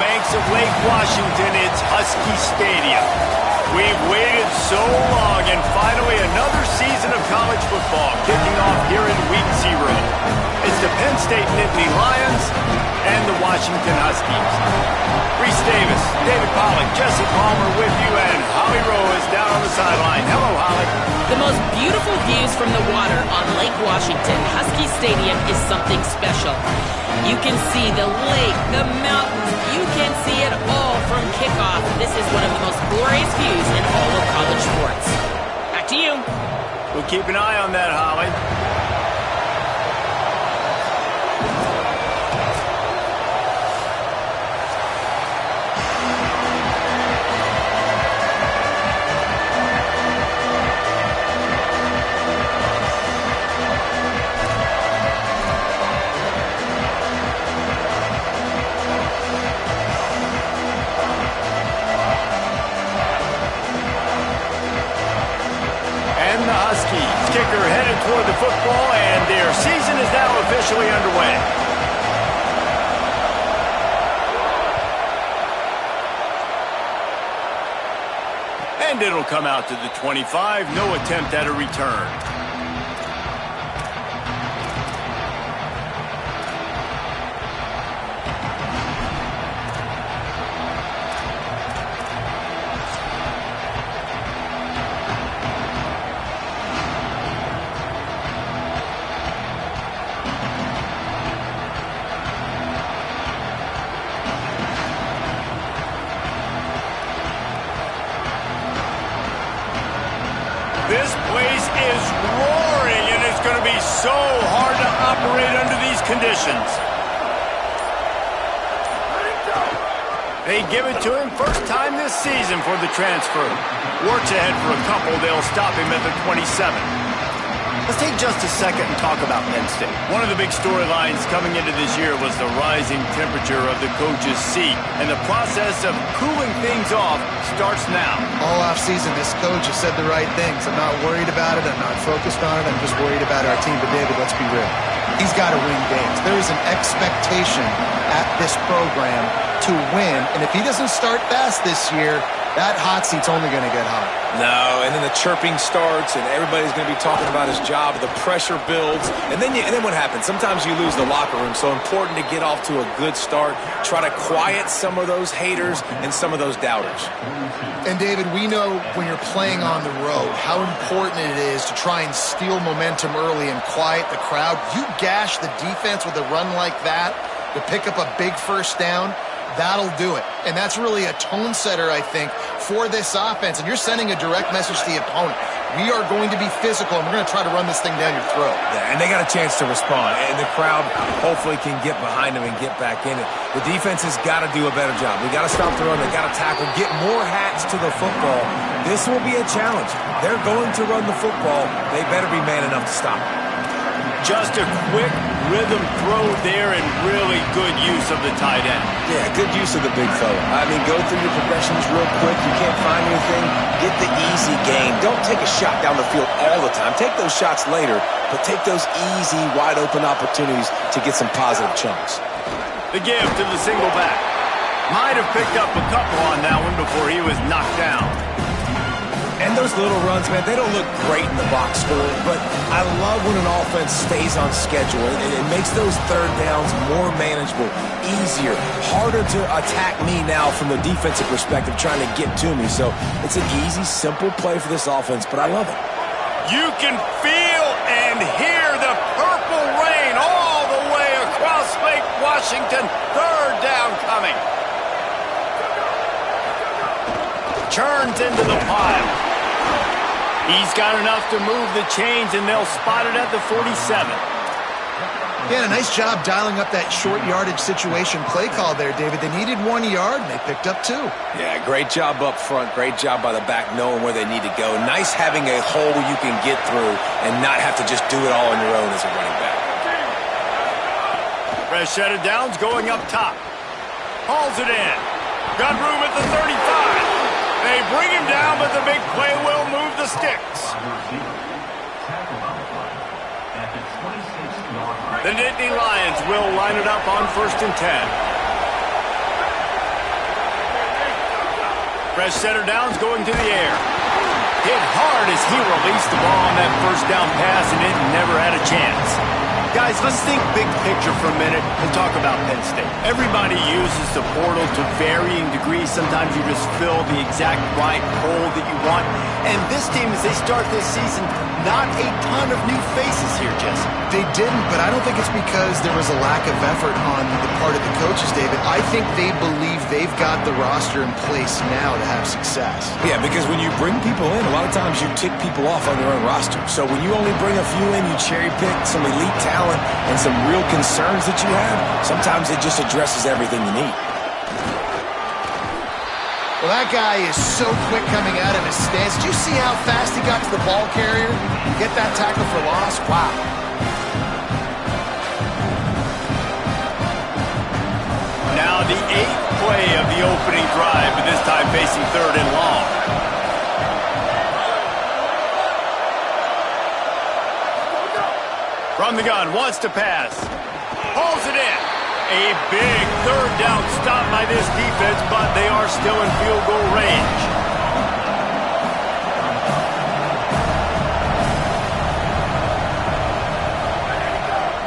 banks of Lake Washington, it's Husky Stadium. We've waited so long, and finally another season of college football kicking off here in Week 0. It's the Penn State Nittany Lions and the Washington Huskies. Reese Davis, David Pollack, Jesse Palmer with you, and Holly Rowe is down on the sideline. Hello, Holly. The most beautiful views from the water on Lake Washington. Husky Stadium is something special. You can see the lake, the mountains. You can see it all from kickoff. This is one of the most glorious views in all of college sports. Back to you. We'll keep an eye on that, Holly. Kicker headed toward the football, and their season is now officially underway. And it'll come out to the 25. No attempt at a return. This place is roaring, and it's going to be so hard to operate under these conditions. They give it to him first time this season for the transfer. Works ahead for a couple. They'll stop him at the 27. Let's take just a second and talk about Penn State. One of the big storylines coming into this year was the rising temperature of the coach's seat, and the process of cooling things off starts now. All offseason, this coach has said the right things. I'm not worried about it. I'm not focused on it. I'm just worried about our team. But, David, let's be real. He's got to win games. There is an expectation at this program to win, and if he doesn't start fast this year, that hot seat's only going to get hot. No, and then the chirping starts, and everybody's going to be talking about his job. The pressure builds, and then what happens? Sometimes you lose the locker room. So important to get off to a good start. Try to quiet some of those haters and some of those doubters. And, David, we know when you're playing on the road how important it is to try and steal momentum early and quiet the crowd. You gash the defense with a run like that to pick up a big first down. That'll do it. And that's really a tone setter, I think, for this offense. And you're sending a direct message to the opponent. We are going to be physical, and we're going to try to run this thing down your throat. Yeah, and they got a chance to respond. And the crowd hopefully can get behind them and get back in it. The defense has got to do a better job. We got to stop the run. They got to tackle, get more hats to the football. This will be a challenge. They're going to run the football. They better be man enough to stop it. Just a quick rhythm throw there, and really good use of the tight end. Yeah, good use of the big fella. I mean, go through your progressions real quick. You can't find anything. Get the easy gain. Don't take a shot down the field all the time. Take those shots later, but take those easy, wide-open opportunities to get some positive chunks. The give to the single back. Might have picked up a couple on that one before he was knocked down. And those little runs, man, they don't look great in the box score, but I love when an offense stays on schedule. It makes those third downs more manageable, easier, harder to attack me now from the defensive perspective trying to get to me. So it's an easy, simple play for this offense, but I love it. You can feel and hear the purple rain all the way across Lake Washington. Third down coming. Churns into the pile. He's got enough to move the chains, and they'll spot it at the 47. Yeah, a nice job dialing up that short yardage situation play call there, David. They needed 1 yard, and they picked up 2. Yeah, great job up front. Great job by the back knowing where they need to go. Nice having a hole you can get through and not have to just do it all on your own as a running back. Fresh set of downs going up top. Hauls it in. Got room at the 35. They bring him down, but the big play will move the sticks. The Nittany Lions will line it up on 1st and 10. Fresh center down's going to the air. Hit hard as he released the ball on that first down pass, and it never had a chance. Guys, let's think big picture for a minute and talk about Penn State. Everybody uses the portal to varying degrees. Sometimes you just fill the exact right hole that you want. And this team, as they start this season, not a ton of new faces here, Jesse. They didn't, but I don't think it's because there was a lack of effort on the part of the coaches, David. I think they believe they've got the roster in place now to have success. Yeah, because when you bring people in, a lot of times you tick people off on your own roster. So when you only bring a few in, you cherry pick some elite talent and some real concerns that you have, sometimes it just addresses everything you need. Well, that guy is so quick coming out of his stance. Did you see how fast he got to the ball carrier? Get that tackle for loss? Wow. Now the 8th play of the opening drive, but this time facing 3rd and long. From the gun, wants to pass. Pulls it in. A big 3rd down stop by this defense, but they are still in field goal range.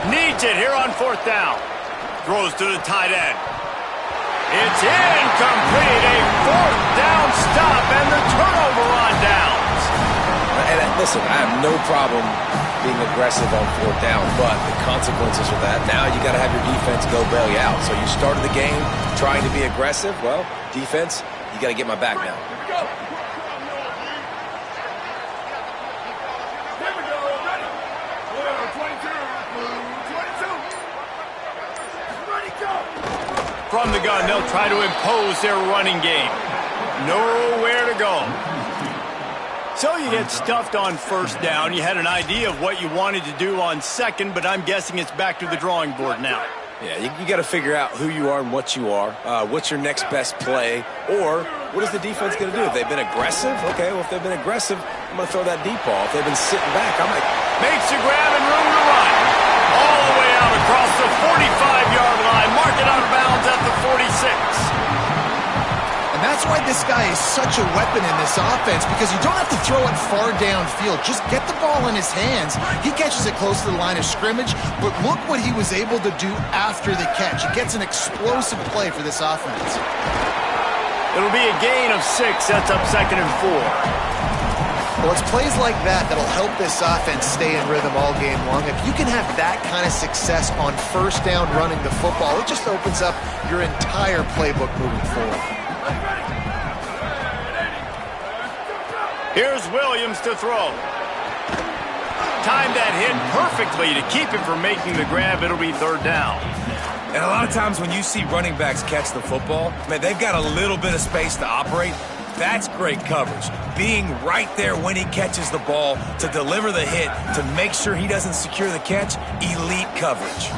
Needs it here on 4th down. Throws to the tight end. It's incomplete. A 4th down stop and the turnover on downs. And listen, I have no problem being aggressive on 4th down, but the consequences of that, now you got to have your defense go bail you out. So you started the game trying to be aggressive. Well, defense, you got to get my back now. From the gun, they'll try to impose their running game. Nowhere to go. So you get stuffed on 1st down. You had an idea of what you wanted to do on 2nd, but I'm guessing it's back to the drawing board now. Yeah, you got to figure out who you are and what you are. What's your next best play? Or what is the defense going to do? If they've been aggressive, okay, well, if they've been aggressive, I'm going to throw that deep ball. If they've been sitting back, I'm like... Makes a grab and room to run. All the way out across the 45-yard line. Mark it out of bounds at the 46. That's why this guy is such a weapon in this offense, because you don't have to throw it far downfield. Just get the ball in his hands. He catches it close to the line of scrimmage, but look what he was able to do after the catch. It gets an explosive play for this offense. It'll be a gain of 6. Sets up 2nd and 4. Well, it's plays like that that'll help this offense stay in rhythm all game long. If you can have that kind of success on 1st down running the football, it just opens up your entire playbook moving forward. Here's Williams to throw. Timed that hit perfectly to keep him from making the grab. It'll be 3rd down. And a lot of times when you see running backs catch the football, man, they've got a little bit of space to operate. That's great coverage. Being right there when he catches the ball to deliver the hit, to make sure he doesn't secure the catch, elite coverage.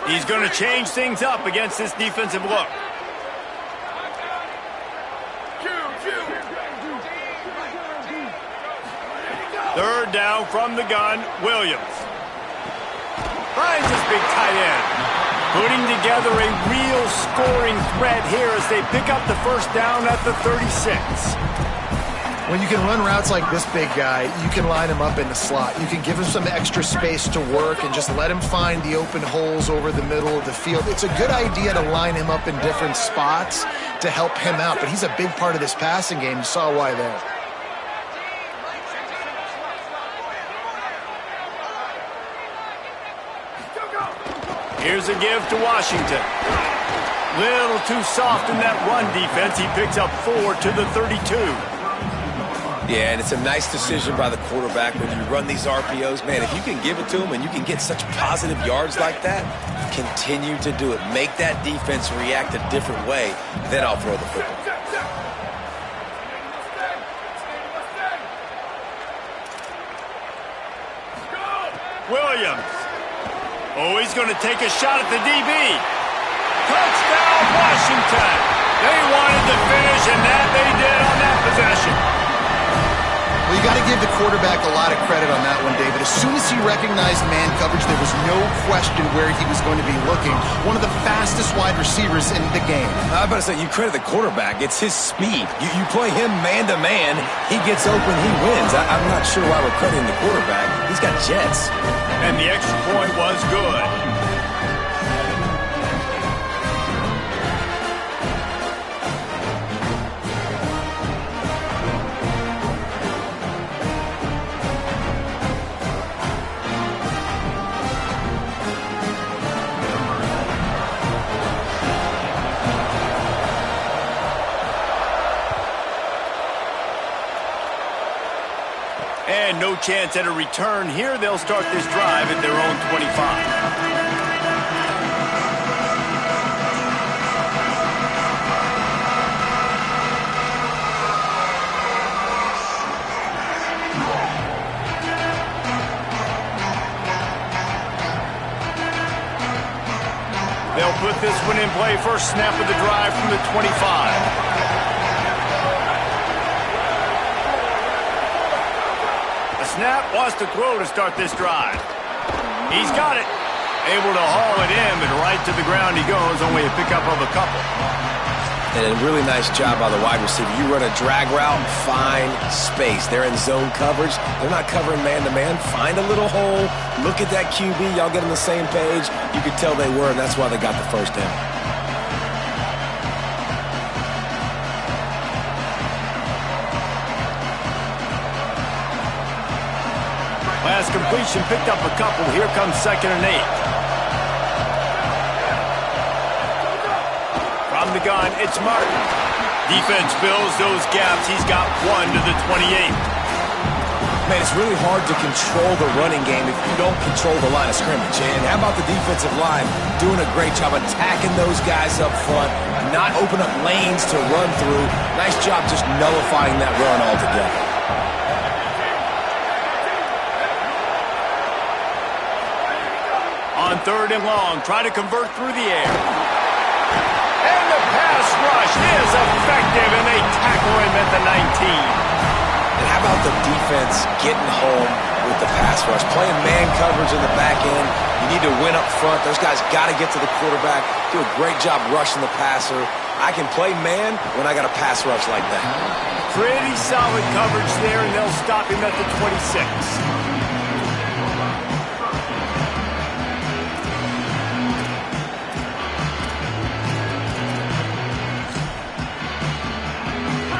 He's going to change things up against this defensive look. Third down from the gun, Williams. Finds his big tight end. Putting together a real scoring threat here as they pick up the 1st down at the 36. When you can run routes like this big guy, you can line him up in the slot. You can give him some extra space to work and just let him find the open holes over the middle of the field. It's a good idea to line him up in different spots to help him out, but he's a big part of this passing game. You saw why there. Here's a give to Washington. Little too soft in that run defense. He picks up 4 to the 32. Yeah, and it's a nice decision by the quarterback when you run these RPOs. Man, if you can give it to him and you can get such positive yards like that, continue to do it. Make that defense react a different way, then I'll throw the football. Williams. Oh, he's going to take a shot at the DB. Touchdown, Washington. They wanted to finish, and that they did on that possession. Well, you got to give the quarterback a lot of credit on that one, David. As soon as he recognized man coverage, there was no question where he was going to be looking. One of the fastest wide receivers in the game. I was about to say, you credit the quarterback. It's his speed. You play him man-to-man, he gets open, he wins. I'm not sure why we're crediting the quarterback. He's got jets. And the extra point was good. And no chance at a return here. They'll start this drive at their own 25. They'll put this one in play. First snap of the drive from the 25. Snap wants to throw to start this drive. He's got it. Able to haul it in, but right to the ground he goes. Only a pickup of a couple. And a really nice job by the wide receiver. You run a drag route, find space. They're in zone coverage. They're not covering man-to-man. Find a little hole. Look at that QB. Y'all get on the same page. You could tell they were, and that's why they got the first down. Last completion picked up a couple. Here comes 2nd and 8. From the gun, it's Martin. Defense fills those gaps. He's got one to the 28. Man, it's really hard to control the running game if you don't control the line of scrimmage. And how about the defensive line doing a great job attacking those guys up front, not open up lanes to run through. Nice job just nullifying that run altogether. On 3rd and long, try to convert through the air. And the pass rush is effective, and they tackle him at the 19. And how about the defense getting home with the pass rush? Playing man coverage in the back end. You need to win up front. Those guys got to get to the quarterback. Do a great job rushing the passer. I can play man when I got a pass rush like that. Pretty solid coverage there, and they'll stop him at the 26.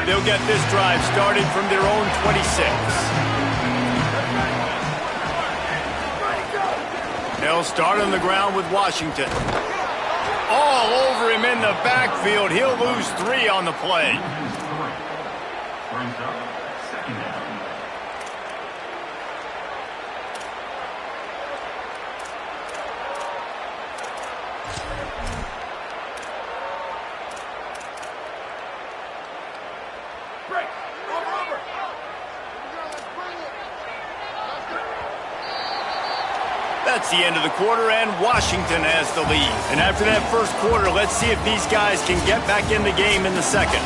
They'll get this drive started from their own 26. They'll start on the ground with Washington. All over him in the backfield. He'll lose 3 on the play. That's the end of the quarter, and Washington has the lead. And after that first quarter, let's see if these guys can get back in the game in the second.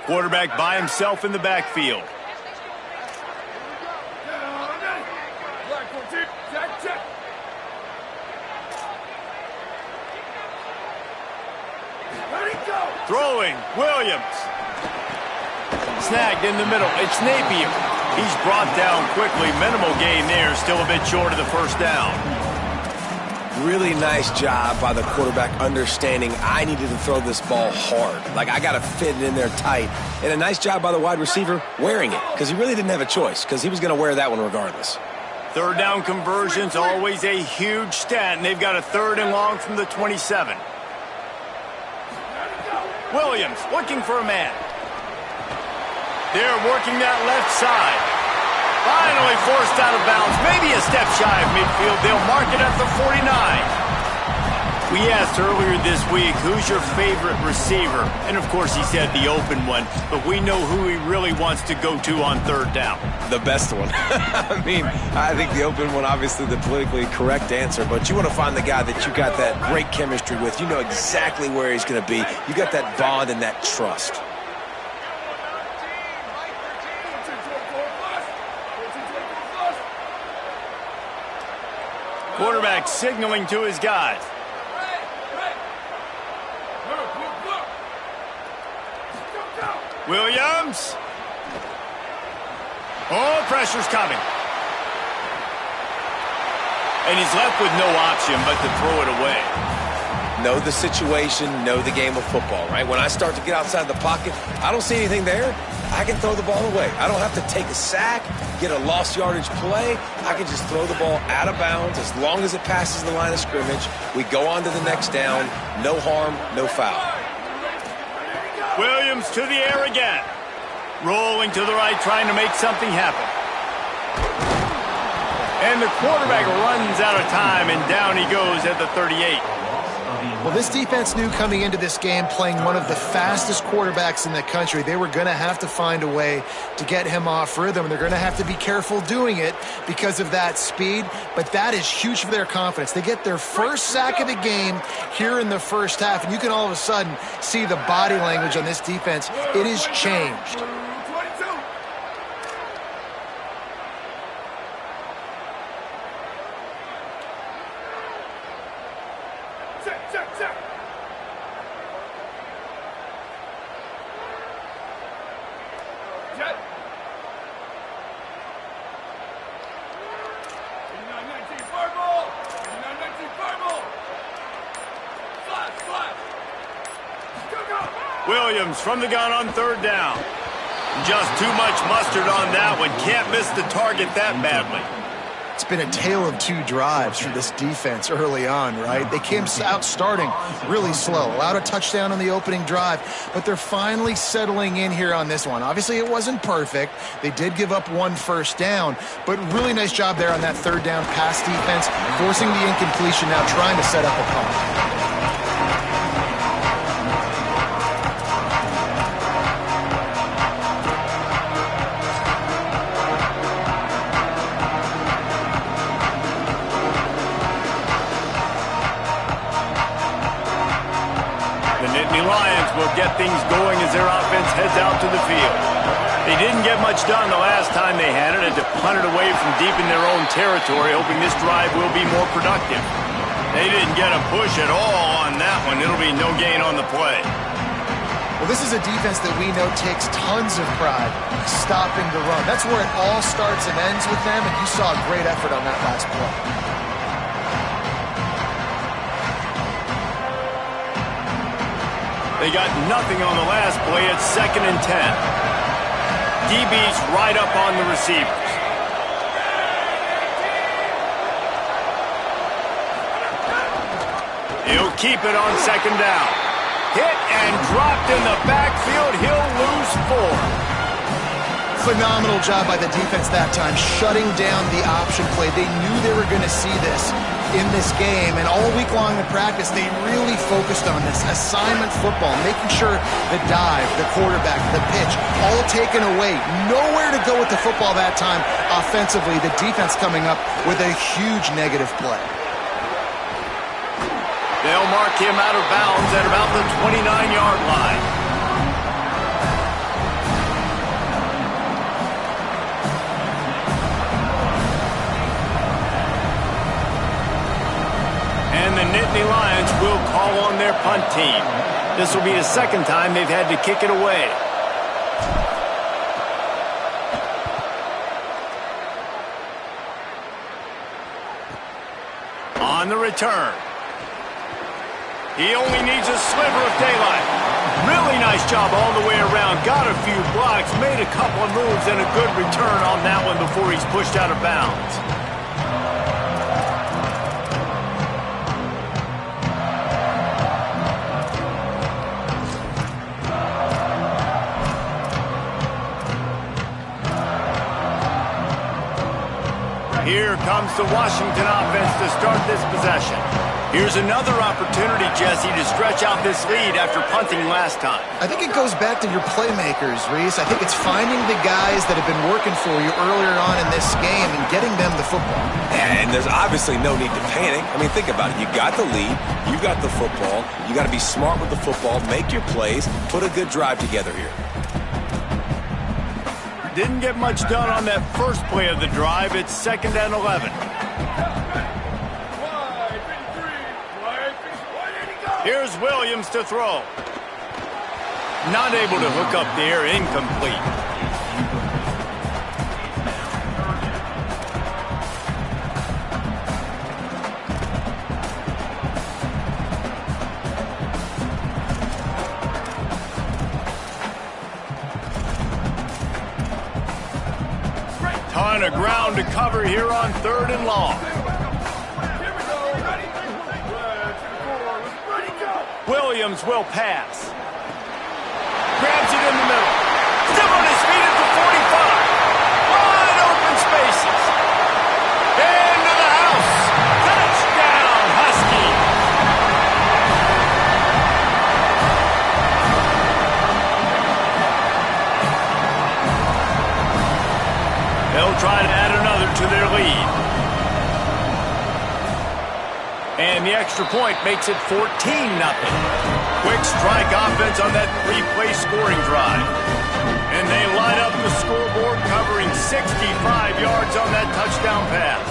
Quarterback by himself in the backfield. Throwing, Williams. Snagged in the middle. It's Napier. He's brought down quickly. Minimal gain there. Still a bit short of the first down. Really nice job by the quarterback understanding I needed to throw this ball hard. Like, I got to fit it in there tight. And a nice job by the wide receiver wearing it, because he really didn't have a choice, because he was going to wear that one regardless. 3rd down conversions, always a huge stat, and they've got a 3rd and long from the 27. Williams looking for a man. They're working that left side. Finally forced out of bounds. Maybe a step shy of midfield. They'll mark it at the 49. We asked earlier this week, who's your favorite receiver? And, of course, he said the open one, but we know who he really wants to go to on third down. The best one. I mean, I think the open one, obviously the politically correct answer, but you want to find the guy that you got that great chemistry with. You know exactly where he's going to be. You got that bond and that trust. Quarterback signaling to his guys. Williams. Oh, pressure's coming. And he's left with no option but to throw it away. Know the situation, know the game of football, right? When I start to get outside the pocket, I don't see anything there. I can throw the ball away. I don't have to take a sack, get a lost yardage play. I can just throw the ball out of bounds as long as it passes the line of scrimmage. We go on to the next down. No harm, no foul. Williams to the air again. Rolling to the right, trying to make something happen. And the quarterback runs out of time, and down he goes at the 38. Well, this defense knew coming into this game, playing one of the fastest quarterbacks in the country, they were going to have to find a way to get him off rhythm. They're going to have to be careful doing it because of that speed, but that is huge for their confidence. They get their first sack of the game here in the first half, and you can all of a sudden see the body language on this defense. It has changed. Williams from the gun on third down. Just too much mustard on that one. Can't miss the target that badly. It's been a tale of two drives for this defense early on, right? They came out starting really slow, allowed a touchdown on the opening drive, but they're finally settling in here on this one. Obviously, it wasn't perfect. They did give up one first down, but really nice job there on that third down pass defense, forcing the incompletion, now trying to set up a punt. Get things going as their offense heads out to the field. They didn't get much done the last time they had it, and to punt it away from deep in their own territory, hoping this drive will be more productive. They didn't get a push at all on that one. It'll be no gain on the play. Well, this is a defense that we know takes tons of pride stopping the run. That's where it all starts and ends with them, and you saw a great effort on that last play. They got nothing on the last play. It's 2nd and 10. DB's right up on the receivers. He'll keep it on 2nd down. Hit and dropped in the backfield. He'll lose 4. Phenomenal job by the defense that time, shutting down the option play. They knew they were going to see this in this game, and all week long in practice, they really focused on this assignment football, making sure the dive, the quarterback, the pitch, all taken away. Nowhere to go with the football that time offensively. The defense coming up with a huge negative play. They'll mark him out of bounds at about the 29-yard line. And the Nittany Lions will call on their punt team. This will be the second time they've had to kick it away. On the return. He only needs a sliver of daylight. Really nice job all the way around. Got a few blocks, made a couple of moves, and a good return on that one before he's pushed out of bounds. Here comes the Washington offense to start this possession. Here's another opportunity, Jesse, to stretch out this lead after punting last time. I think it goes back to your playmakers, Reese. I think it's finding the guys that have been working for you earlier on in this game and getting them the football. And there's obviously no need to panic. I mean, think about it. You got the lead. You got the football. You got to be smart with the football, make your plays, put a good drive together here. Didn't get much done on that first play of the drive. It's 2nd and 11. Here's Williams to throw. Not able to hook up there, incomplete. Ton of ground to cover here on 3rd and long. Williams will pass. Grabs it in the middle. Still on his feet at the 45. Wide open spaces. Into the house. Touchdown, Husky. They'll try to add another to their lead. And the extra point makes it 14-0. Quick strike offense on that 3-play scoring drive. And they line up the scoreboard covering 65 yards on that touchdown pass.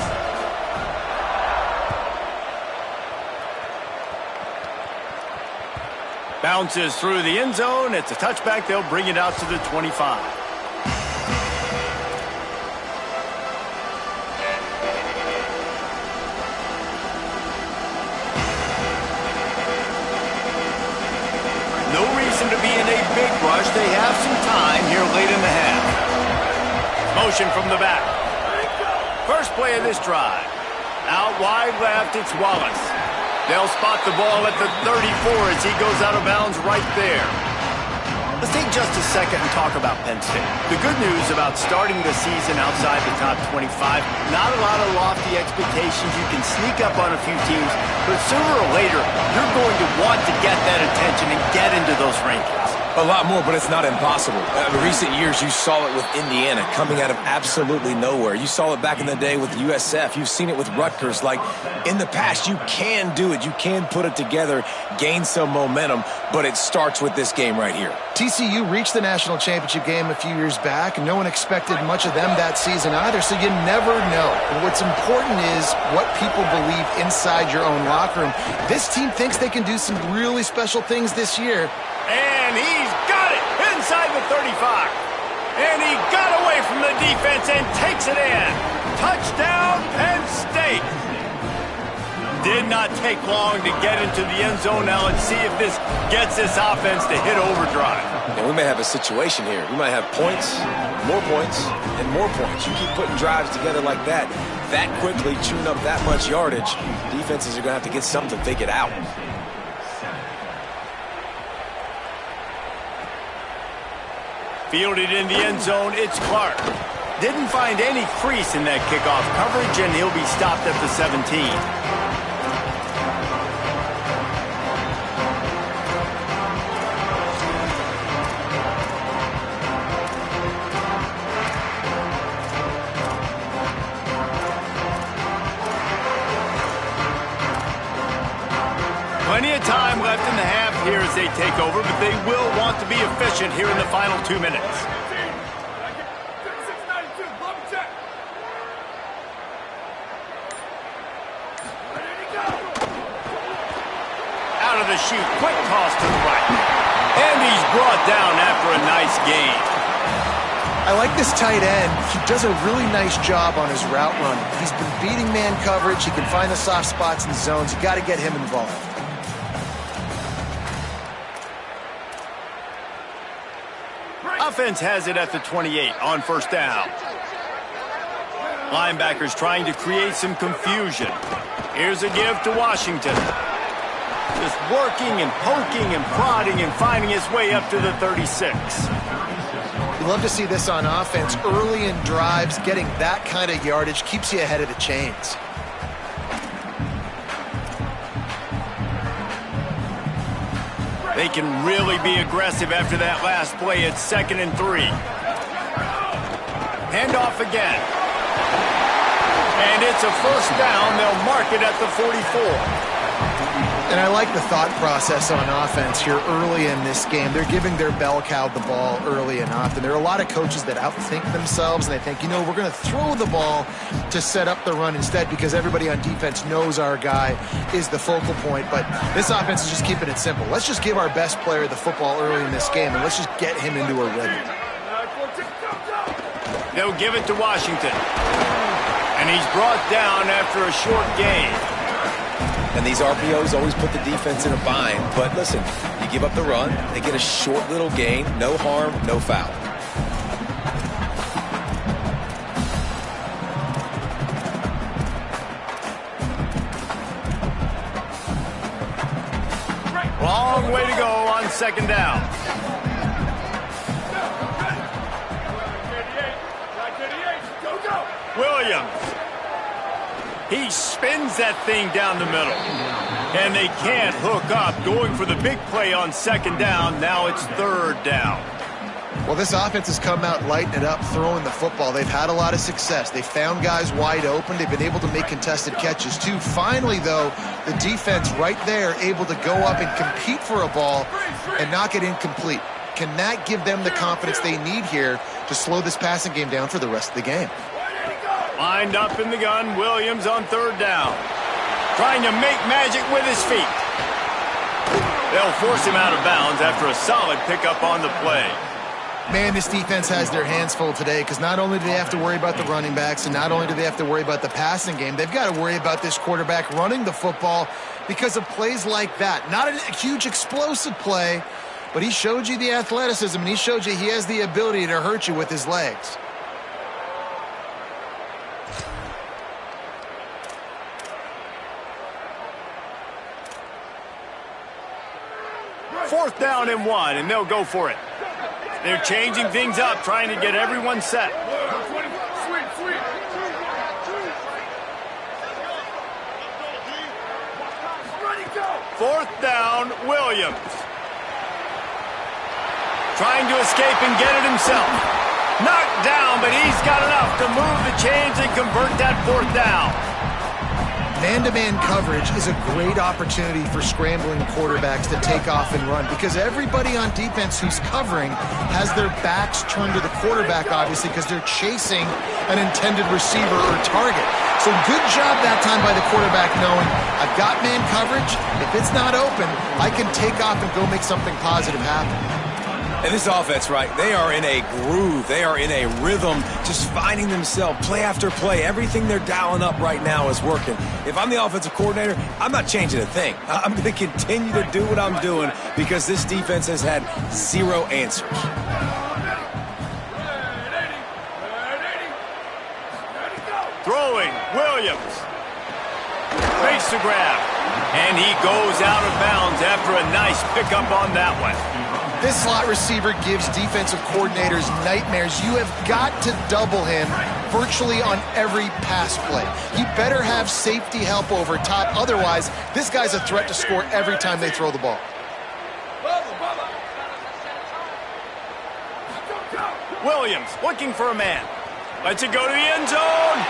Bounces through the end zone. It's a touchback. They'll bring it out to the 25. To be in a big rush. They have some time here late in the half. Motion from the back. First play of this drive. Out wide left, it's Wallace. They'll spot the ball at the 34 as he goes out of bounds right there. Let's take just a second and talk about Penn State. The good news about starting the season outside the top 25, not a lot of lofty expectations. You can sneak up on a few teams, but sooner or later, you're going to want to get that attention and get into those rankings. A lot more, but it's not impossible. In recent years, you saw it with Indiana coming out of absolutely nowhere. You saw it back in the day with USF. You've seen it with Rutgers. Like, in the past, you can do it. You can put it together, gain some momentum, but it starts with this game right here. TCU reached the national championship game a few years back, and no one expected much of them that season either, so you never know. And what's important is what people believe inside your own locker room. This team thinks they can do some really special things this year. And he's got it inside the 35. And he got away from the defense and takes it in. Touchdown, Penn State. Did not take long to get into the end zone. Now let's see if this gets this offense to hit overdrive. And we may have a situation here. We might have points, and more points. You keep putting drives together like that quickly, chewing up that much yardage, defenses are going to have to get something figured out. Fielded in the end zone, it's Clark. Didn't find any crease in that kickoff coverage, and he'll be stopped at the 17. Plenty of time left in the half here as they take over, but they will want to be efficient here in the final 2 minutes. Out of the chute, quick toss to the right. And he's brought down after a nice gain. I like this tight end. He does a really nice job on his route running. He's been beating man coverage. He can find the soft spots in the zones. You got to get him involved. Offense has it at the 28 on first down. Linebackers trying to create some confusion. Here's a give to Washington. Just working and poking and prodding and finding his way up to the 36. You love to see this on offense. Early in drives, getting that kind of yardage keeps you ahead of the chains. They can really be aggressive after that last play. It's 2nd and 3. Handoff again. And it's a first down. They'll mark it at the 44. And I like the thought process on offense here early in this game. They're giving their bell cow the ball early and often. There are a lot of coaches that outthink themselves, and they think, we're going to throw the ball to set up the run instead because everybody on defense knows our guy is the focal point. But this offense is just keeping it simple. Let's just give our best player the football early in this game, and let's just get him into a rhythm. They'll give it to Washington. And he's brought down after a short gain. And these RPOs always put the defense in a bind. But listen, you give up the run, they get a short little gain, no harm, no foul. Long way to go on 2nd down. Williams. He spins that thing down the middle. And they can't hook up. Going for the big play on 2nd down. Now it's 3rd down. Well, this offense has come out lighting it up, throwing the football. They've had a lot of success. They found guys wide open. They've been able to make contested catches, too. Finally, though, the defense right there able to go up and compete for a ball and knock it incomplete. Can that give them the confidence they need here to slow this passing game down for the rest of the game? Lined up in the gun, Williams on 3rd down. Trying to make magic with his feet. They'll force him out of bounds after a solid pickup on the play. Man, this defense has their hands full today because not only do they have to worry about the running backs and not only do they have to worry about the passing game, they've got to worry about this quarterback running the football because of plays like that. Not a huge explosive play, but he showed you the athleticism and he showed you he has the ability to hurt you with his legs. 4th down and 1, and they'll go for it. They're changing things up, trying to get everyone set. 4th down, Williams. Trying to escape and get it himself. Knocked down, but he's got enough to move the chains and convert that 4th down. Man-to-man coverage is a great opportunity for scrambling quarterbacks to take off and run because everybody on defense who's covering has their backs turned to the quarterback, obviously, because they're chasing an intended receiver or target. So good job that time by the quarterback knowing I've got man coverage. If it's not open, I can take off and go make something positive happen. And this offense, right, they are in a groove. They are in a rhythm, just finding themselves play after play. Everything they're dialing up right now is working. If I'm the offensive coordinator, I'm not changing a thing. I'm going to continue to do what I'm doing because this defense has had zero answers. Throwing, Williams. Makes the grab. And he goes out of bounds after a nice pickup on that one. This slot receiver gives defensive coordinators nightmares. You have got to double him virtually on every pass play. You better have safety help over top. Otherwise, this guy's a threat to score every time they throw the ball. Williams looking for a man. Lets it go to the end zone.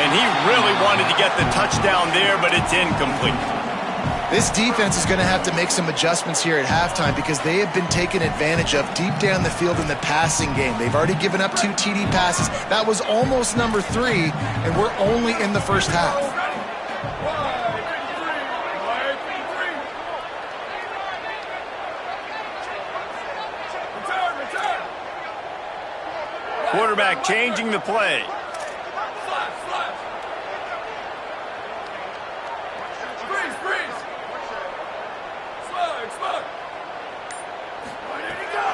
And he really wanted to get the touchdown there, but it's incomplete. This defense is going to have to make some adjustments here at halftime because they have been taken advantage of deep down the field in the passing game. They've already given up 2 TD passes. That was almost number 3, and we're only in the first half. Quarterback changing the play.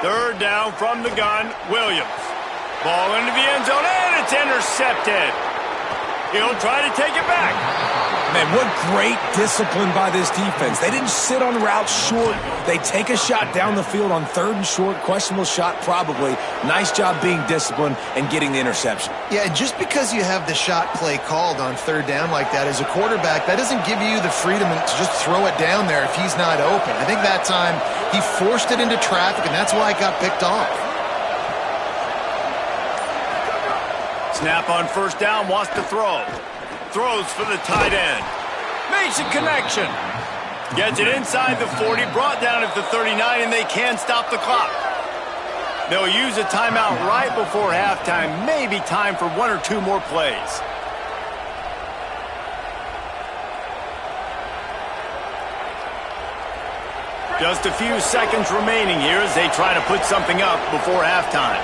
Third down from the gun, Williams. Ball into the end zone, and it's intercepted. He'll try to take it back. Man, what great discipline by this defense. They didn't sit on routes short. They take a shot down the field on 3rd and short. Questionable shot, probably. Nice job being disciplined and getting the interception. Yeah, just because you have the shot play called on 3rd down like that as a quarterback, that doesn't give you the freedom to just throw it down there if he's not open. I think that time he forced it into traffic, and that's why it got picked off. Snap on 1st down, wants to throw. Throws for the tight end. Makes a connection. Gets it inside the 40, brought down at the 39, and they can stop the clock. They'll use a timeout right before halftime. Maybe time for 1 or 2 more plays. Just a few seconds remaining here as they try to put something up before halftime.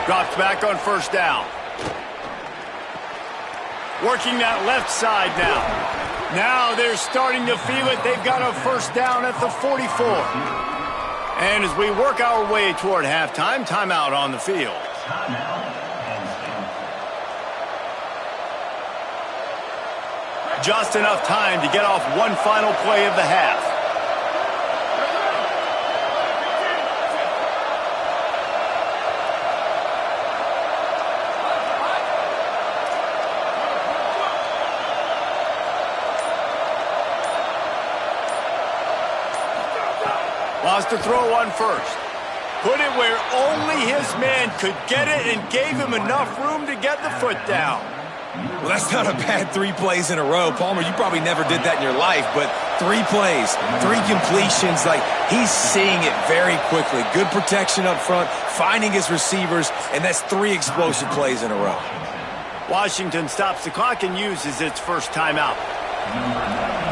Drops back on 1st down. Working that left side now. Now they're starting to feel it. They've got a 1st down at the 44. And as we work our way toward halftime, timeout on the field. Just enough time to get off one final play of the half. Wants to throw on 1st. Put it where only his man could get it and gave him enough room to get the foot down. Well, that's not a bad 3 plays in a row. Palmer, you probably never did that in your life, but 3 plays, 3 completions, like he's seeing it very quickly. Good protection up front, finding his receivers, and that's 3 explosive plays in a row. Washington stops the clock and uses its first timeout.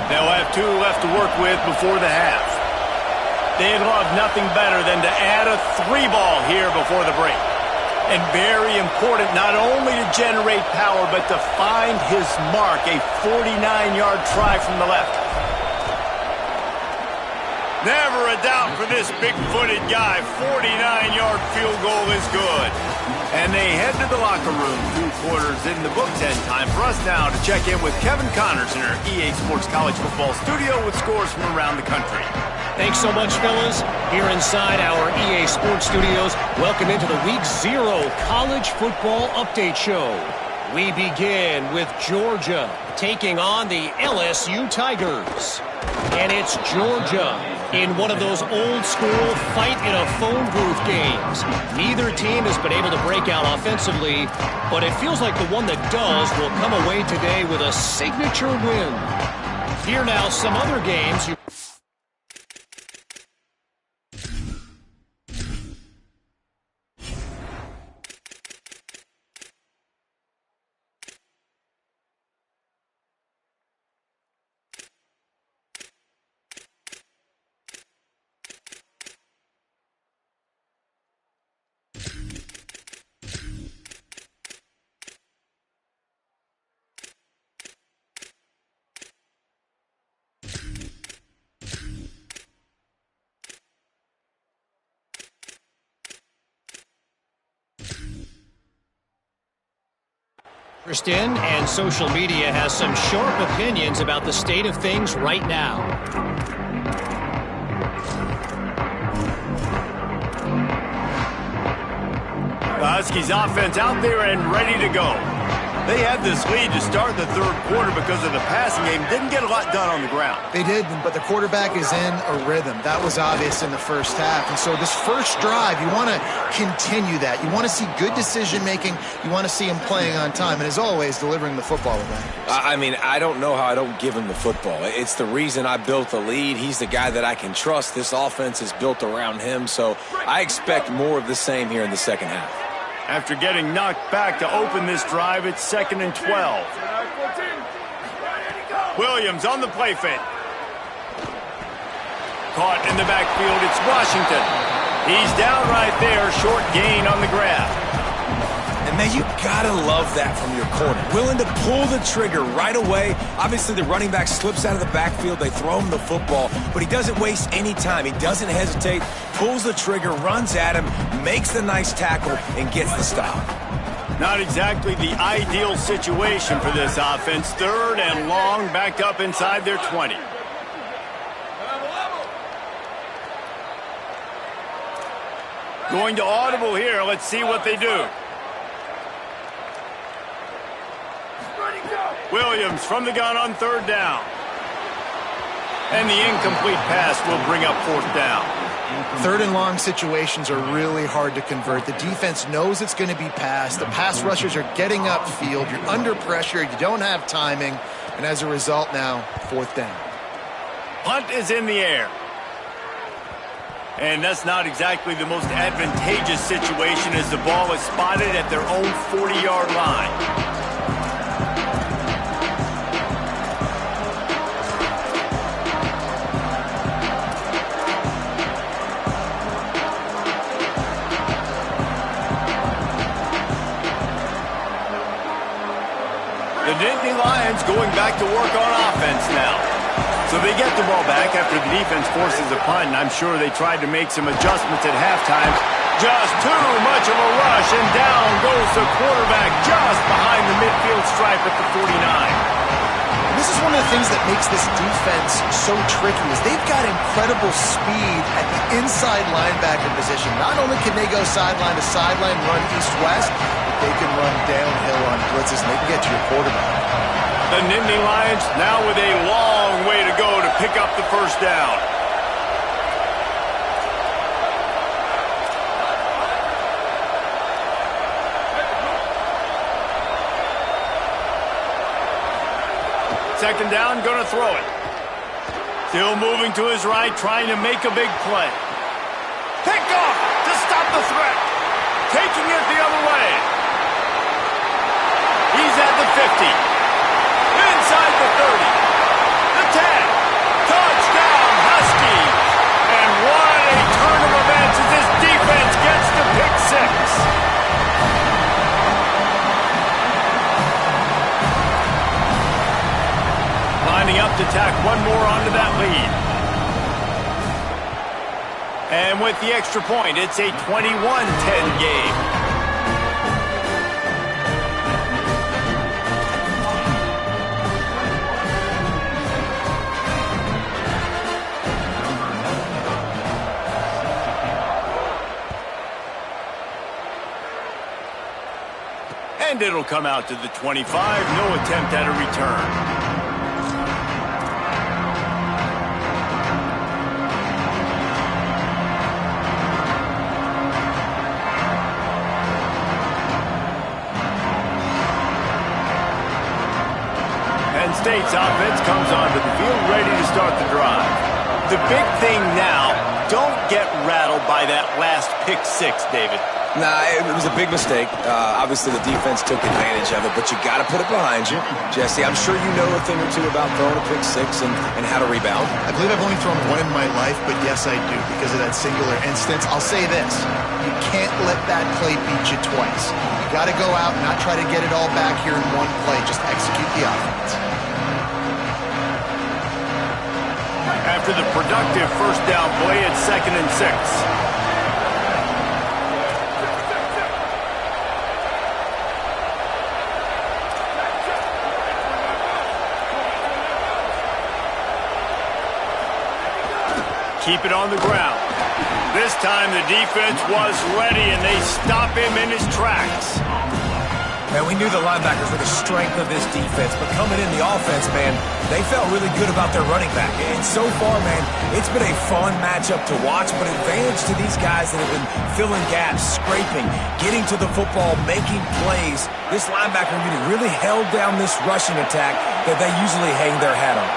They'll have 2 left to work with before the half. They'd love nothing better than to add a 3 ball here before the break. And very important not only to generate power, but to find his mark, a 49-yard try from the left. Never a doubt for this big-footed guy. 49-yard field goal is good. And they head to the locker room. 2 quarters in the books, and time for us now to check in with Kevin Connors in our EA Sports College Football studio with scores from around the country. Thanks so much, fellas. Here inside our EA Sports Studios, welcome into the Week 0 College Football Update Show. We begin with Georgia taking on the LSU Tigers. And it's Georgia in one of those old-school fight-in-a-phone booth games. Neither team has been able to break out offensively, but it feels like the one that does will come away today with a signature win. Here now, some other games. In, and social media has some sharp opinions about the state of things right now. The Huskies offense out there and ready to go. They had this lead to start the 3rd quarter because of the passing game. Didn't get a lot done on the ground. They did, but the quarterback is in a rhythm. That was obvious in the first half. And so this first drive, you want to continue that. You want to see good decision-making. You want to see him playing on time. And as always, delivering the football with that. I mean, I don't know how I don't give him the football. It's the reason I built the lead. He's the guy that I can trust. This offense is built around him. So I expect more of the same here in the second half. After getting knocked back to open this drive, it's 2nd and 12. Williams on the play fake. Caught in the backfield, it's Washington. He's down right there, short gain on the grab. And Man, you gotta love that from your corner. Willing to pull the trigger right away. Obviously, the running back slips out of the backfield. They throw him the football, but he doesn't waste any time. He doesn't hesitate, pulls the trigger, runs at him, makes the nice tackle, and gets the stop. Not exactly the ideal situation for this offense. 3rd and long, backed up inside their 20. Going to audible here. Let's see what they do. Williams from the gun on 3rd down. And the incomplete pass will bring up 4th down. 3rd and long situations are really hard to convert. The defense knows it's going to be passed. The pass rushers are getting upfield. You're under pressure. You don't have timing. And as a result now, 4th down. Punt is in the air. And that's not exactly the most advantageous situation as the ball is spotted at their own 40-yard line. The Nittany Lions going back to work on offense now. So they get the ball back after the defense forces a punt, and I'm sure they tried to make some adjustments at halftime. Just too much of a rush, and down goes the quarterback just behind the midfield stripe at the 49. And this is one of the things that makes this defense so tricky is they've got incredible speed at the inside linebacker position. Not only can they go sideline to sideline, run east-west, but they can run downhill on blitzes, and they can get to your quarterback. The Nittany Lions now with a long way to go to pick up the 1st down. Second down, going to throw it. Still moving to his right, trying to make a big play. Picked off to stop the threat. Taking it the other way. He's at the 50. Inside the 30. The 10. Touchdown, Huskies. And what a turn of events as this defense gets to pick 6. Lining up to tack one more onto that lead. And with the extra point, it's a 21-10 game. And it'll come out to the 25. No attempt at a return. Penn State's offense comes onto the field ready to start the drive. The big thing now, don't get rattled by that last pick 6, David. Nah, it was a big mistake. Obviously, the defense took advantage of it, but you got to put it behind you. Jesse, I'm sure you know a thing or two about throwing a pick 6 and how to rebound. I believe I've only thrown one in my life, but yes, I do because of that singular instance. I'll say this. You can't let that play beat you twice. You got to go out and not try to get it all back here in one play. Just execute the offense. After the productive 1st down play, it's 2nd and 6. Keep it on the ground. This time the defense was ready, and they stop him in his tracks. Man, we knew the linebackers were the strength of this defense, but coming in the offense, man, they felt really good about their running back. And so far, man, it's been a fun matchup to watch, but advantage to these guys that have been filling gaps, scraping, getting to the football, making plays. This linebacker unit really held down this rushing attack that they usually hang their hat on.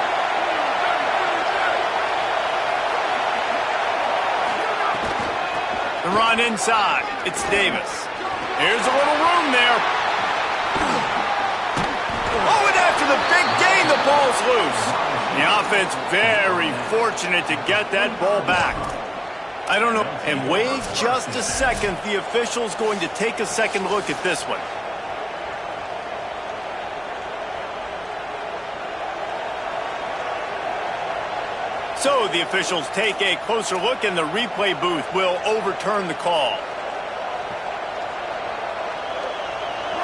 The run inside. It's Davis. Here's a little room there. Oh, and after the big gain, the ball's loose. The offense very fortunate to get that ball back. I don't know. And wait just a second. The official's going to take a second look at this one. So the officials take a closer look, and the replay booth will overturn the call.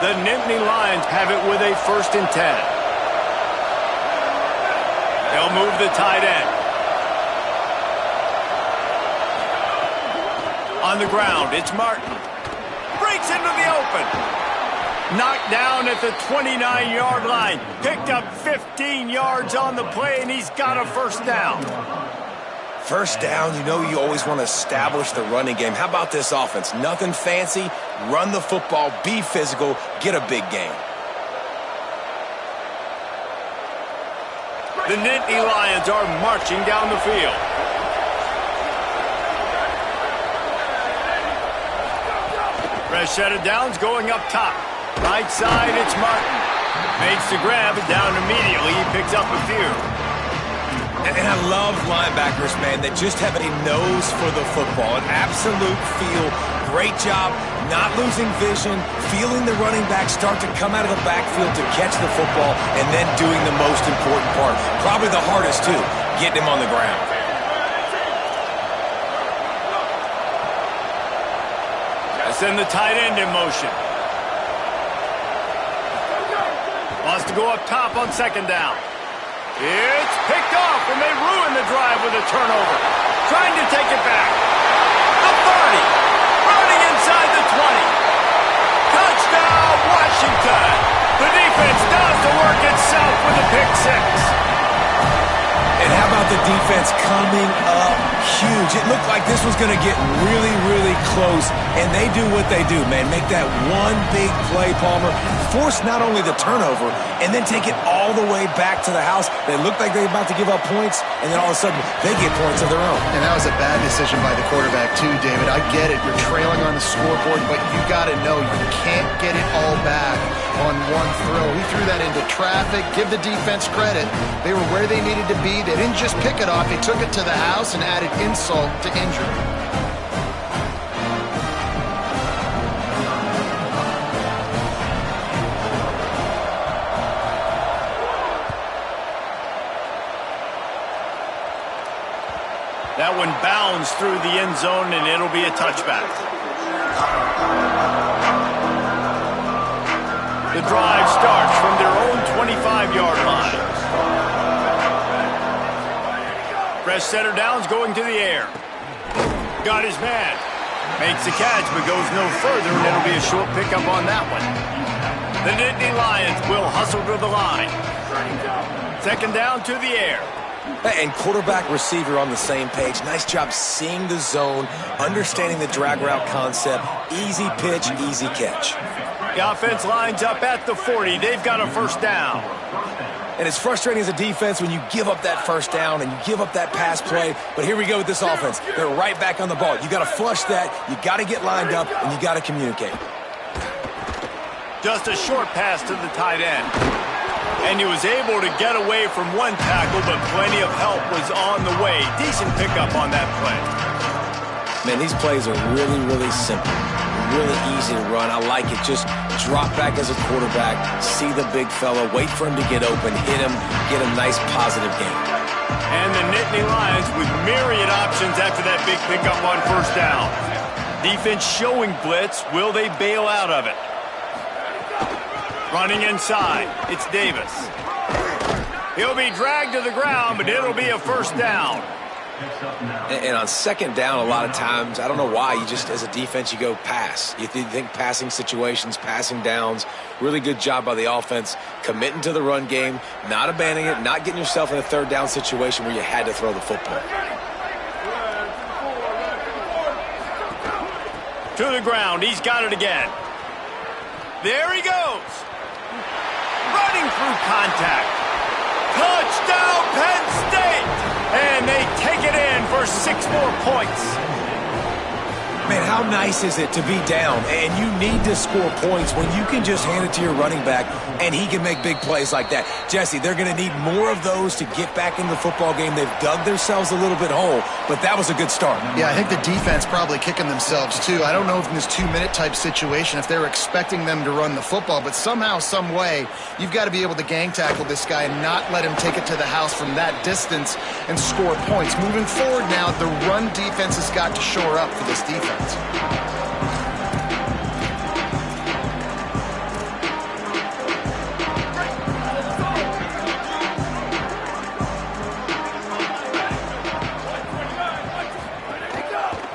The Nittany Lions have it with a 1st and 10. They'll move the tight end. On the ground, it's Martin. Breaks into the open. Knocked down at the 29-yard line. Picked up 15 yards on the play, and he's got a 1st down. 1st down, you know you always want to establish the running game. How about this offense? Nothing fancy. Run the football, be physical, get a big gain. The Nittany Lions are marching down the field. Fresh set of downs going up top. Right side, it's Martin. Makes the grab, down immediately. He picks up a few. And I love linebackers, man, that just have a nose for the football, an absolute feel. Great job not losing vision, feeling the running back start to come out of the backfield to catch the football, and then doing the most important part. Probably the hardest, too, getting him on the ground. Send the tight end in motion. Wants to go up top on 2nd down. It's picked off, and they ruin the drive with a turnover. Trying to take it back. The 30. Running inside the 20. Touchdown, Washington. The defense does the work itself with a pick 6. And how about the defense coming up huge? It looked like this was going to get really, really close, and they do what they do, man. Make that one big play, Palmer. Force not only the turnover, and then take it all the way back to the house. They looked like they were about to give up points, and then all of a sudden, they get points of their own. And that was a bad decision by the quarterback, too, David. I get it. You're trailing on the scoreboard, but you got to know you can't get it all back on one throw. He threw that into traffic. Give the defense credit. They were where they needed to be. They didn't just pick it off. They took it to the house and added insult to injury. That one bounds through the end zone, and it'll be a touchback. The drive starts from their own 25-yard line. Fresh set of downs going to the air. Got his man. Makes the catch, but goes no further, and it'll be a short pickup on that one. The Nittany Lions will hustle to the line. 2nd down to the air. And quarterback receiver on the same page. Nice job seeing the zone, understanding the drag route concept. Easy pitch, easy catch. The offense lines up at the 40. They've got a 1st down. And it's frustrating as a defense when you give up that 1st down and you give up that pass play. But here we go with this offense. They're right back on the ball. You got to flush that. You got to get lined up, and you got to communicate. Just a short pass to the tight end. And he was able to get away from one tackle, but plenty of help was on the way. Decent pickup on that play. Man, these plays are really, really simple. Really easy to run. I like it. Just drop back as a quarterback, see the big fella, wait for him to get open, hit him, get a nice positive gain. And the Nittany Lions with myriad options after that big pickup on 1st down. Defense showing blitz. Will they bail out of it? Running inside, it's Davis. He'll be dragged to the ground, but it'll be a 1st down. And on 2nd down, a lot of times, I don't know why, you just, as a defense, you go pass. You think passing situations, passing downs. Really good job by the offense, committing to the run game, not abandoning it, not getting yourself in a 3rd down situation where you had to throw the football. To the ground, he's got it again. There he goes. Running through contact. Touchdown, Penn State! And they take it in for 6 more points. Man, how nice is it to be down and you need to score points when you can just hand it to your running back and he can make big plays like that? Jesse, they're going to need more of those to get back in the football game. They've dug themselves a little bit whole, but that was a good start. Yeah, I think the defense probably kicking themselves too. I don't know if in this 2-minute type situation if they're expecting them to run the football, but somehow, some way, you've got to be able to gang tackle this guy and not let him take it to the house from that distance and score points. Moving forward now, the run defense has got to shore up for this defense.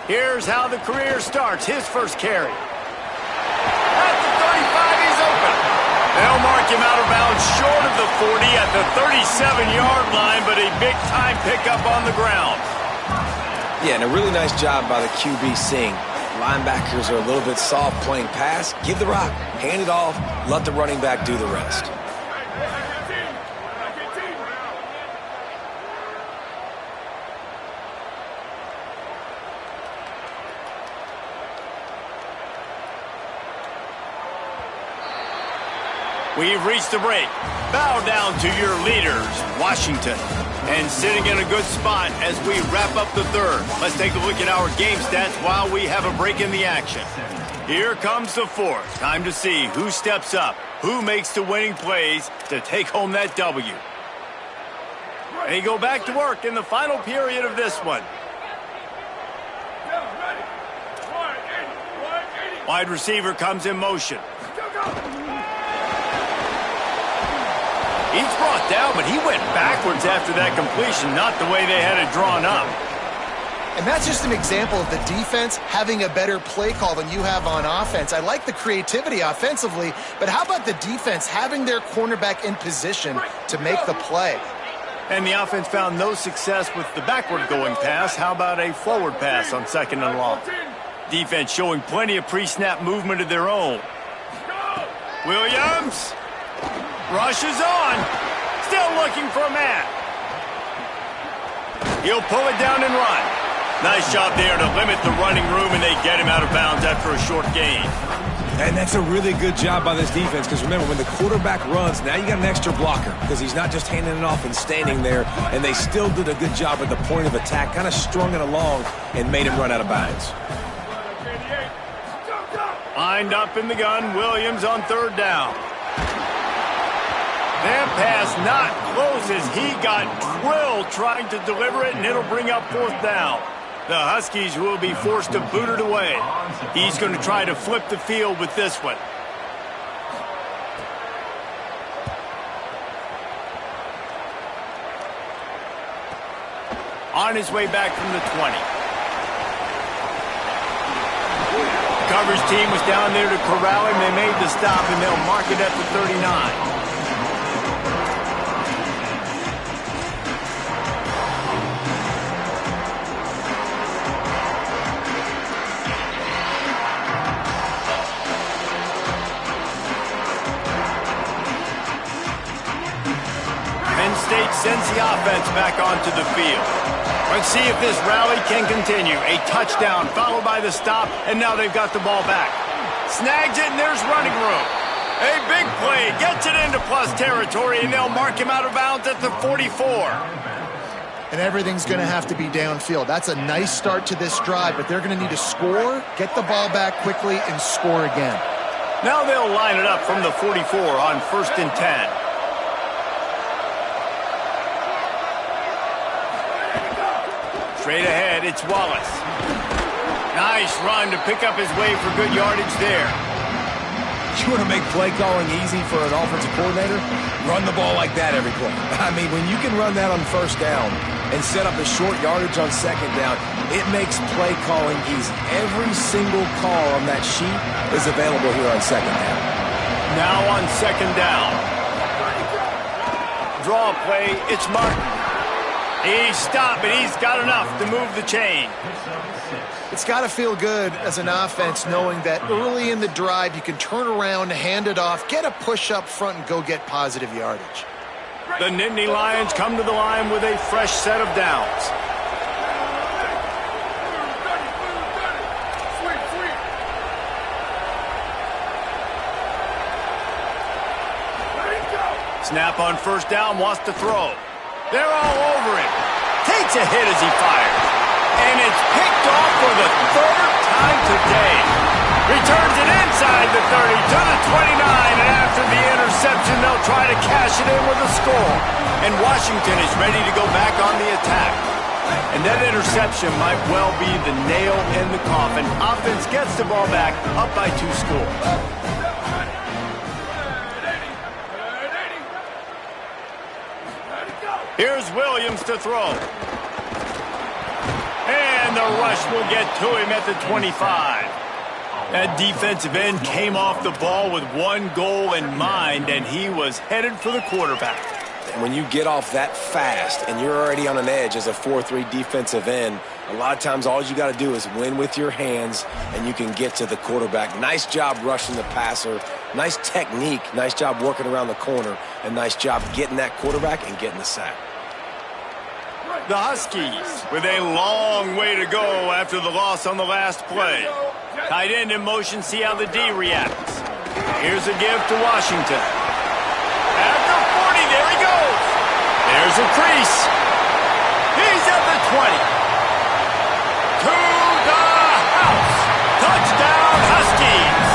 Here's how the career starts. His first carry. At the 35, he's open. They'll mark him out of bounds short of the 40 at the 37-yard line, but a big-time pickup on the ground. Yeah, and a really nice job by the QB seeing. Linebackers are a little bit soft playing pass. Give the rock, hand it off, let the running back do the rest. We've reached the break. Bow down to your leaders, Washington. And sitting in a good spot as we wrap up the third. Let's take a look at our game stats while we have a break in the action. Here comes the fourth. Time to see who steps up, who makes the winning plays to take home that W. They go back to work in the final period of this one. Wide receiver comes in motion. He's brought down, but he went backwards after that completion, not the way they had it drawn up. And that's just an example of the defense having a better play call than you have on offense. I like the creativity offensively, but how about the defense having their cornerback in position to make the play? And the offense found no success with the backward-going pass. How about a forward pass on 2nd and long? Defense showing plenty of pre-snap movement of their own. Williams rushes on. Still looking for a man. He'll pull it down and run. Nice job there to limit the running room, and they get him out of bounds after a short gain. And that's a really good job by this defense because, remember, when the quarterback runs, now you got an extra blocker because he's not just handing it off and standing there, and they still did a good job at the point of attack, kind of strung it along and made him run out of bounds. Lined up in the gun, Williams on 3rd down. That pass not close as he got drilled trying to deliver it, and it'll bring up 4th down. The Huskies will be forced to boot it away. He's going to try to flip the field with this one. On his way back from the 20. Coverage team was down there to corral him. They made the stop, and they'll mark it at the 39. State sends the offense back onto the field. Let's see if this rally can continue. A touchdown followed by the stop, and now they've got the ball back. Snags it, and there's running room. A big play, gets it into plus territory, and they'll mark him out of bounds at the 44. And everything's going to have to be downfield. That's a nice start to this drive, but they're going to need to score, get the ball back quickly, and score again. Now they'll line it up from the 44 on 1st and 10. Straight ahead, it's Wallace. Nice run to pick up his way for good yardage there. You want to make play calling easy for an offensive coordinator? Run the ball like that every play. I mean, when you can run that on 1st down and set up a short yardage on 2nd down, it makes play calling easy. Every single call on that sheet is available here on 2nd down. Now on 2nd down. Draw play, it's Martin. He's stopped, but he's got enough to move the chain. It's got to feel good as an offense knowing that early in the drive you can turn around, hand it off, get a push up front, and go get positive yardage. The Nittany Lions come to the line with a fresh set of downs. Snap on first down, wants to throw. They're all over him. Takes a hit as he fires. And it's picked off for the third time today. Returns it inside the 30 to the 29. And after the interception, they'll try to cash it in with a score. And Washington is ready to go back on the attack. And that interception might well be the nail in the coffin. Offense gets the ball back, up by 2 scores. Here's Williams to throw. And the rush will get to him at the 25. That defensive end came off the ball with one goal in mind, and he was headed for the quarterback. And when you get off that fast and you're already on an edge as a 4-3 defensive end, a lot of times all you got to do is win with your hands, and you can get to the quarterback. Nice job rushing the passer. Nice technique. Nice job working around the corner. And nice job getting that quarterback and getting the sack. The Huskies with a long way to go after the loss on the last play. Tight end in motion, see how the D reacts. Here's a give to Washington. At the 40, there he goes. There's a crease. He's at the 20. To the house. Touchdown, Huskies.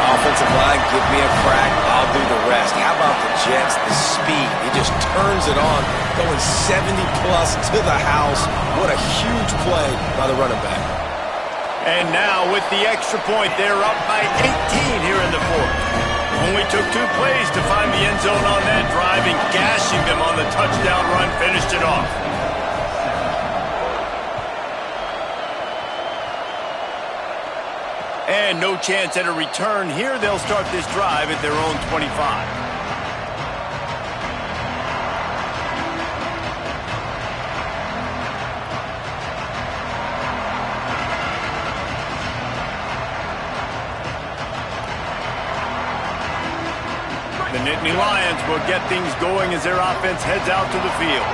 Offensive line, give me a crack. I'll do the rest. How about the Jets? The speed. He just turns it on, going 70-plus to the house. What a huge play by the running back. And now with the extra point, they're up by 18 here in the fourth. Only took 2 plays to find the end zone on that drive, and gashing them on the touchdown run finished it off. And no chance at a return here. They'll start this drive at their own 25. The Nittany Lions will get things going as their offense heads out to the field.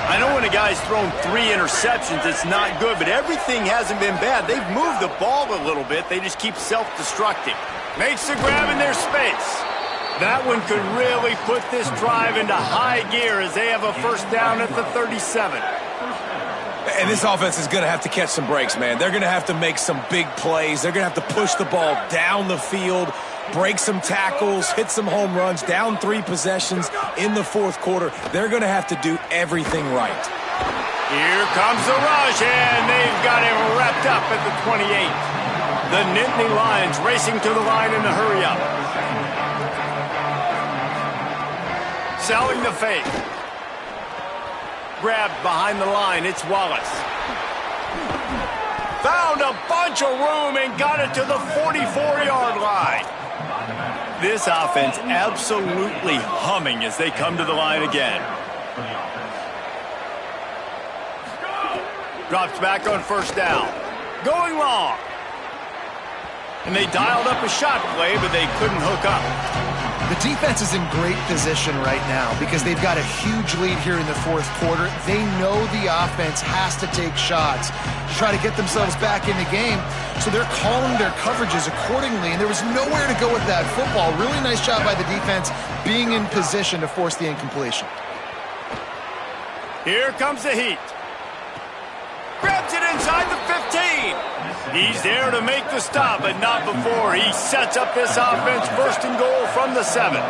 I know when a guy's thrown 3 interceptions, it's not good, but everything hasn't been bad. They've moved the ball a little bit. They just keep self-destructing. Makes the grab in their space. That one could really put this drive into high gear as they have a first down at the 37. And this offense is going to have to catch some breaks, man. They're going to have to make some big plays. They're going to have to push the ball down the field, break some tackles, hit some home runs, down 3 possessions in the fourth quarter. They're going to have to do everything right. Here comes the rush, and they've got him wrapped up at the 28. The Nittany Lions racing to the line in the hurry up. Selling the fake. Grabbed behind the line, it's Wallace. Found a bunch of room and got it to the 44-yard line. This offense absolutely humming as they come to the line again. Drops back on first down. Going long. And they dialed up a shot play, but they couldn't hook up. The defense is in great position right now because they've got a huge lead here in the fourth quarter. They know the offense has to take shots to try to get themselves back in the game, so they're calling their coverages accordingly, and there was nowhere to go with that football. Really nice job by the defense being in position to force the incompletion. Here comes the heat. Grabs it inside the 15. He's there to make the stop, but not before he sets up this offense first and goal from the 7.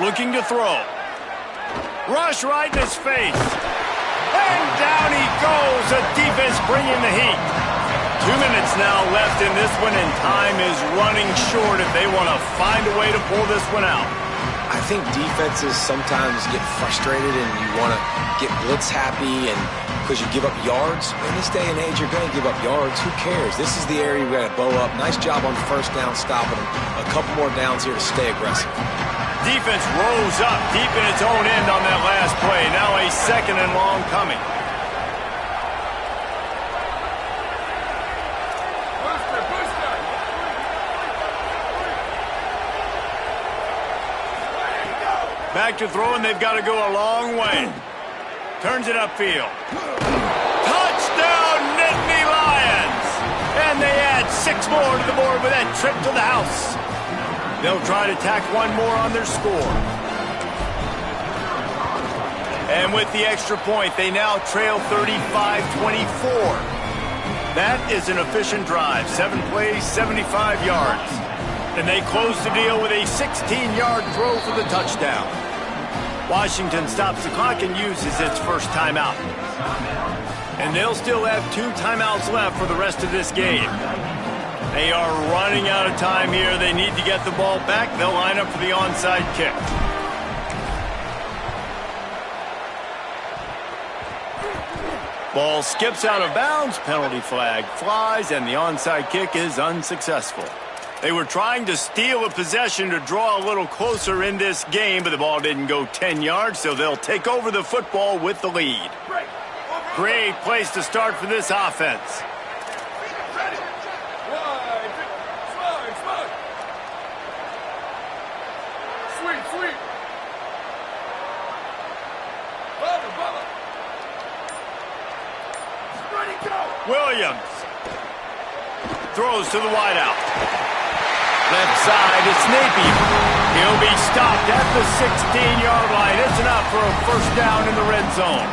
Looking to throw. Rush right in his face. And down he goes. The defense bringing the heat. 2 minutes now left in this one, and time is running short if they want to find a way to pull this one out. I think defenses sometimes get frustrated and you want to get blitz happy and because you give up yards. In this day and age, you're going to give up yards. Who cares? This is the area we got to bow up. Nice job on first down stopping them. A couple more downs here to stay aggressive. Defense rose up deep in its own end on that last play. Now a 2nd and long coming. Back to throwing, they've got to go a long way. Turns it upfield. Touchdown, Nittany Lions! And they add 6 more to the board with that trip to the house. They'll try to tack one more on their score. And with the extra point, they now trail 35-24. That is an efficient drive. 7 plays, 75 yards. And they close the deal with a 16-yard throw for the touchdown. Washington stops the clock and uses its first timeout. And they'll still have 2 timeouts left for the rest of this game. They are running out of time here. They need to get the ball back. They'll line up for the onside kick. Ball skips out of bounds. Penalty flag flies, and the onside kick is unsuccessful. They were trying to steal a possession to draw a little closer in this game, but the ball didn't go 10 yards, so they'll take over the football with the lead. Great place to start for this offense. Williams throws to the wideout. Left side, it's Napier. He'll be stopped at the 16-yard line. It's enough for a first down in the red zone.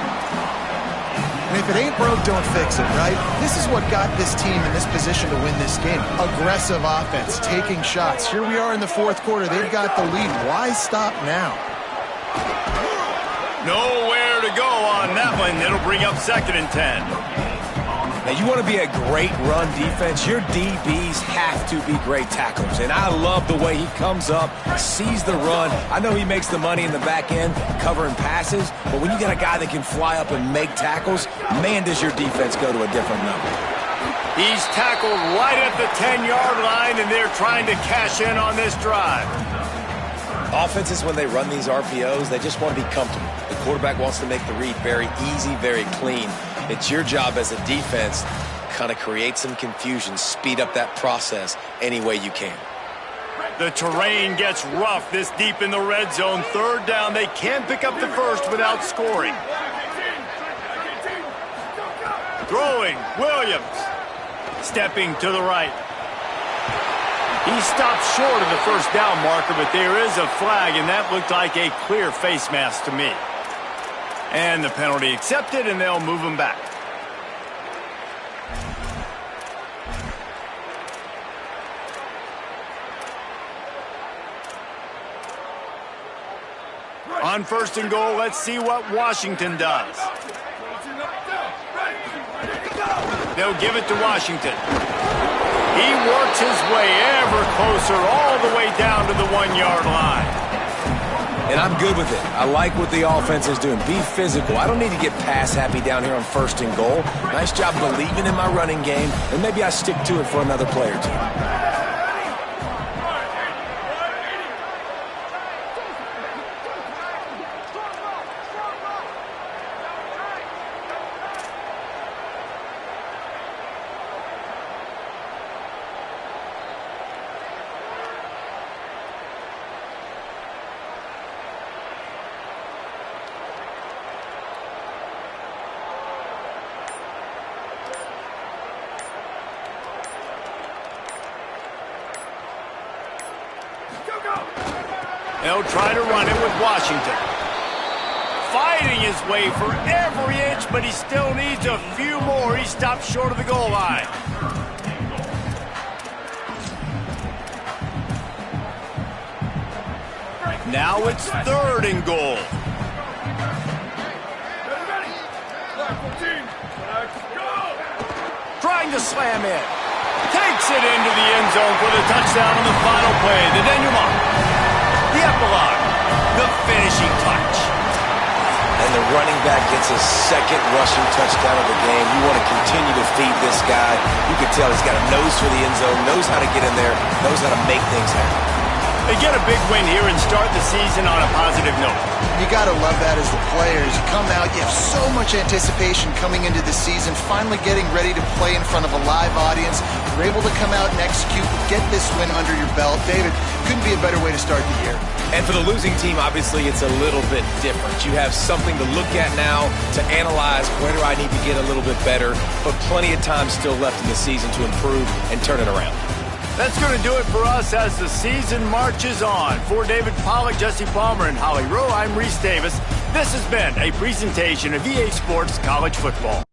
And if it ain't broke, don't fix it, right? This is what got this team in this position to win this game. Aggressive offense, taking shots. Here we are in the fourth quarter. They've got the lead. Why stop now? Nowhere to go on that one. It'll bring up 2nd and 10. Now, you want to be a great run defense, your DBs have to be great tacklers. And I love the way he comes up, sees the run. I know he makes the money in the back end covering passes, but when you got a guy that can fly up and make tackles, man, does your defense go to a different level. He's tackled right at the 10-yard line, and they're trying to cash in on this drive. Offenses, when they run these RPOs, they just want to be comfortable. The quarterback wants to make the read very easy, very clean. It's your job as a defense to kind of create some confusion, speed up that process any way you can. The terrain gets rough this deep in the red zone. 3rd down, they can't pick up the first without scoring. Throwing, Williams. Stepping to the right. He stopped short of the first down marker, but there is a flag, and that looked like a clear face mask to me. And the penalty accepted, and they'll move him back. On 1st and goal, let's see what Washington does. They'll give it to Washington. He works his way ever closer all the way down to the 1-yard line. And I'm good with it. I like what the offense is doing. Be physical. I don't need to get pass happy down here on 1st and goal. Nice job believing in my running game, and maybe I stick to it for another play or 2. They'll try to run it with Washington. Fighting his way for every inch, but he still needs a few more. He stopped short of the goal line. Now it's 3rd and goal. Trying to slam in. Takes it into the end zone for the touchdown on the final play. The denouement. The epilogue. The finishing touch. And the running back gets his 2nd rushing touchdown of the game. You want to continue to feed this guy. You can tell he's got a nose for the end zone, knows how to get in there, knows how to make things happen. They get a big win here and start the season on a positive note. You got to love that as the players. You come out, you have so much anticipation coming into the season, finally getting ready to play in front of a live audience. You're able to come out and execute, get this win under your belt. David, couldn't be a better way to start the year. And for the losing team, obviously, it's a little bit different. You have something to look at now, to analyze where do I need to get a little bit better, but plenty of time still left in the season to improve and turn it around. That's going to do it for us as the season marches on. For David Pollack, Jesse Palmer, and Holly Rowe, I'm Reese Davis. This has been a presentation of EA Sports College Football.